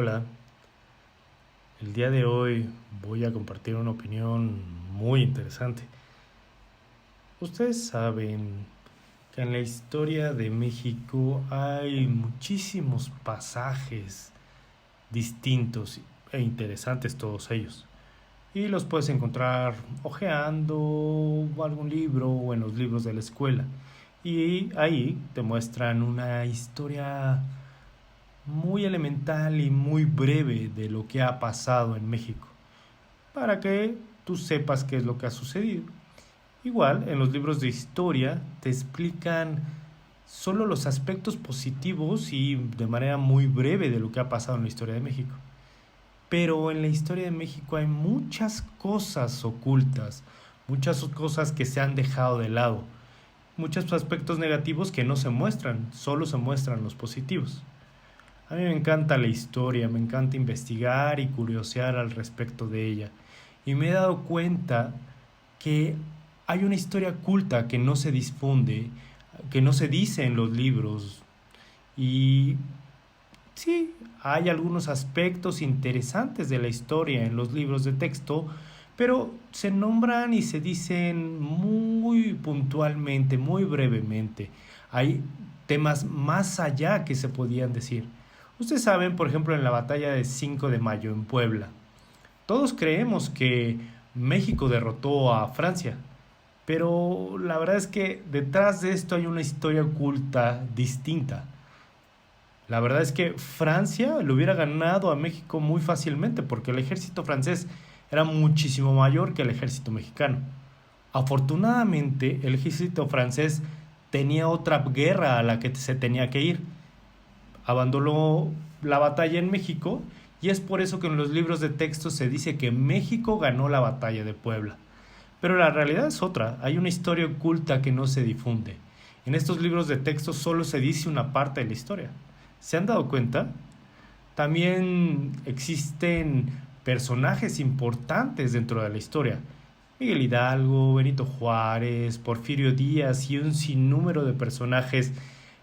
Hola, el día de hoy voy a compartir una opinión muy interesante. Ustedes saben que en la historia de México hay muchísimos pasajes distintos e interesantes todos ellos. Y los puedes encontrar hojeando algún libro o en los libros de la escuela. Y ahí te muestran una historia muy elemental y muy breve de lo que ha pasado en México, para que tú sepas qué es lo que ha sucedido. Igual, en los libros de historia te explican solo los aspectos positivos y de manera muy breve de lo que ha pasado en la historia de México. Pero en la historia de México hay muchas cosas ocultas, muchas cosas que se han dejado de lado, muchos aspectos negativos que no se muestran, solo se muestran los positivos. A mí me encanta la historia, me encanta investigar y curiosear al respecto de ella. Y me he dado cuenta que hay una historia oculta que no se difunde, que no se dice en los libros. Y sí, hay algunos aspectos interesantes de la historia en los libros de texto, pero se nombran y se dicen muy puntualmente, muy brevemente. Hay temas más allá que se podían decir. Ustedes saben, por ejemplo, en la batalla de 5 de mayo en Puebla, todos creemos que México derrotó a Francia, pero la verdad es que detrás de esto hay una historia oculta distinta. La verdad es que Francia le hubiera ganado a México muy fácilmente porque el ejército francés era muchísimo mayor que el ejército mexicano. Afortunadamente, el ejército francés tenía otra guerra a la que se tenía que ir. Abandonó la batalla en México y es por eso que en los libros de texto se dice que México ganó la batalla de Puebla. Pero la realidad es otra, hay una historia oculta que no se difunde. En estos libros de texto solo se dice una parte de la historia. ¿Se han dado cuenta? También existen personajes importantes dentro de la historia. Miguel Hidalgo, Benito Juárez, Porfirio Díaz y un sinnúmero de personajes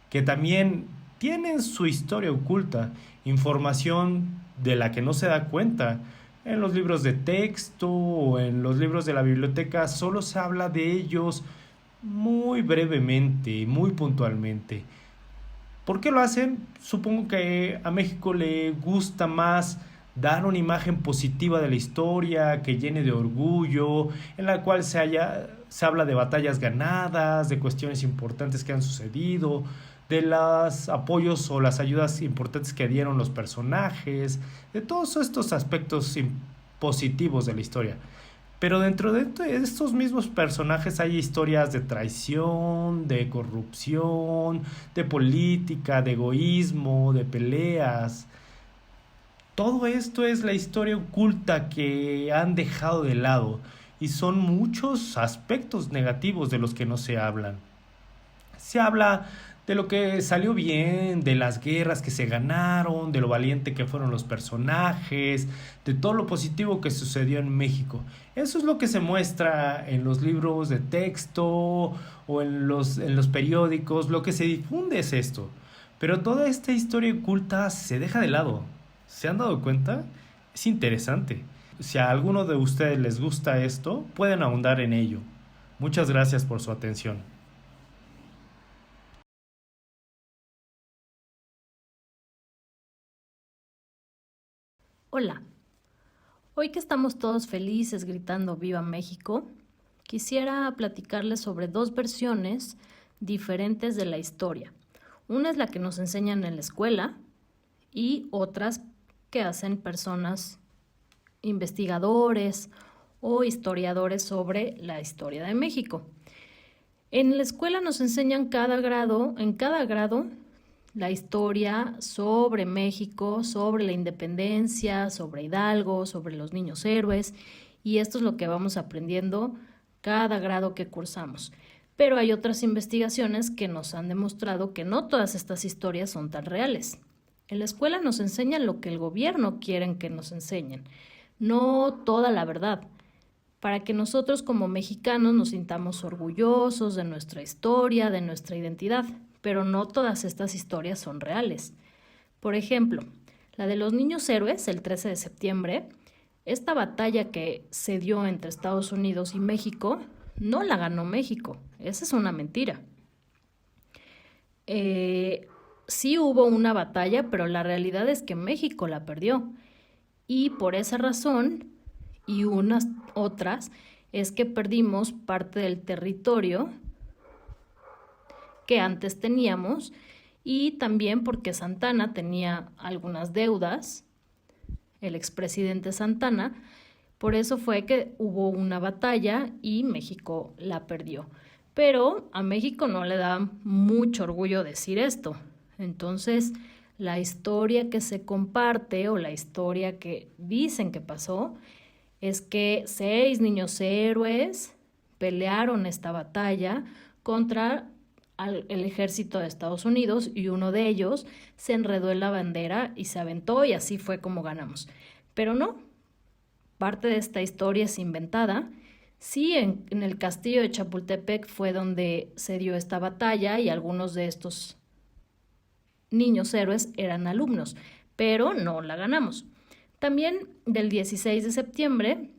que también tienen su historia oculta, información de la que no se da cuenta. En los libros de texto o en los libros de la biblioteca solo se habla de ellos muy brevemente, muy puntualmente. ¿Por qué lo hacen? Supongo que a México le gusta más dar una imagen positiva de la historia, que llene de orgullo, en la cual se habla de batallas ganadas, de cuestiones importantes que han sucedido, de los apoyos o las ayudas importantes que dieron los personajes, de todos estos aspectos positivos de la historia. Pero dentro de estos mismos personajes hay historias de traición, de corrupción, de política, de egoísmo, de peleas. Todo esto es la historia oculta que han dejado de lado y son muchos aspectos negativos de los que no se hablan. Se habla de lo que salió bien, de las guerras que se ganaron, de lo valiente que fueron los personajes, de todo lo positivo que sucedió en México. Eso es lo que se muestra en los libros de texto o en los periódicos. Lo que se difunde es esto. Pero toda esta historia oculta se deja de lado. ¿Se han dado cuenta? Es interesante. Si a alguno de ustedes les gusta esto, pueden ahondar en ello. Muchas gracias por su atención. Hola, hoy que estamos todos felices gritando Viva México, quisiera platicarles sobre dos versiones diferentes de la historia. Una es la que nos enseñan en la escuela y otras que hacen personas investigadores o historiadores sobre la historia de México. En la escuela nos enseñan en cada grado la historia sobre México, sobre la independencia, sobre Hidalgo, sobre los niños héroes, y esto es lo que vamos aprendiendo cada grado que cursamos. Pero hay otras investigaciones que nos han demostrado que no todas estas historias son tan reales. En la escuela nos enseñan lo que el gobierno quiere que nos enseñen, no toda la verdad, para que nosotros como mexicanos nos sintamos orgullosos de nuestra historia, de nuestra identidad, pero no todas estas historias son reales. Por ejemplo, La de los niños héroes, el 13 de septiembre, esta batalla que se dio entre Estados Unidos y México, no la ganó México. Esa es una mentira. Sí hubo una batalla, pero la realidad es que México la perdió. Y por esa razón, y unas otras, es que perdimos parte del territorio que antes teníamos, y también porque Santana tenía algunas deudas, el expresidente Santana. Por eso fue que hubo una batalla y México la perdió. Pero a México no le da mucho orgullo decir esto. Entonces, la historia que se comparte o la historia que dicen que pasó es que 6 niños héroes pelearon esta batalla contra el ejército de Estados Unidos, y uno de ellos se enredó en la bandera y se aventó, y así fue como ganamos. Pero no, parte de esta historia es inventada. Sí, en el castillo de Chapultepec fue donde se dio esta batalla y algunos de estos niños héroes eran alumnos, pero no la ganamos. También del 16 de septiembre,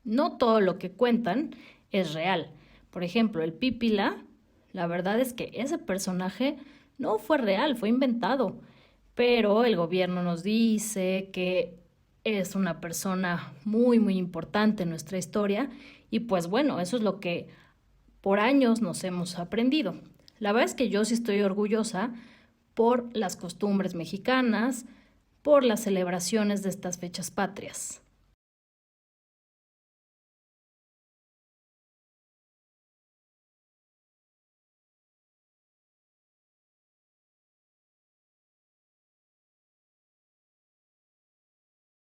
no todo lo que cuentan es real. Por ejemplo, el Pípila, la verdad es que ese personaje no fue real, fue inventado, pero el gobierno nos dice que es una persona muy, muy importante en nuestra historia, y pues bueno, eso es lo que por años nos hemos aprendido. La verdad es que yo sí estoy orgullosa por las costumbres mexicanas, por las celebraciones de estas fechas patrias.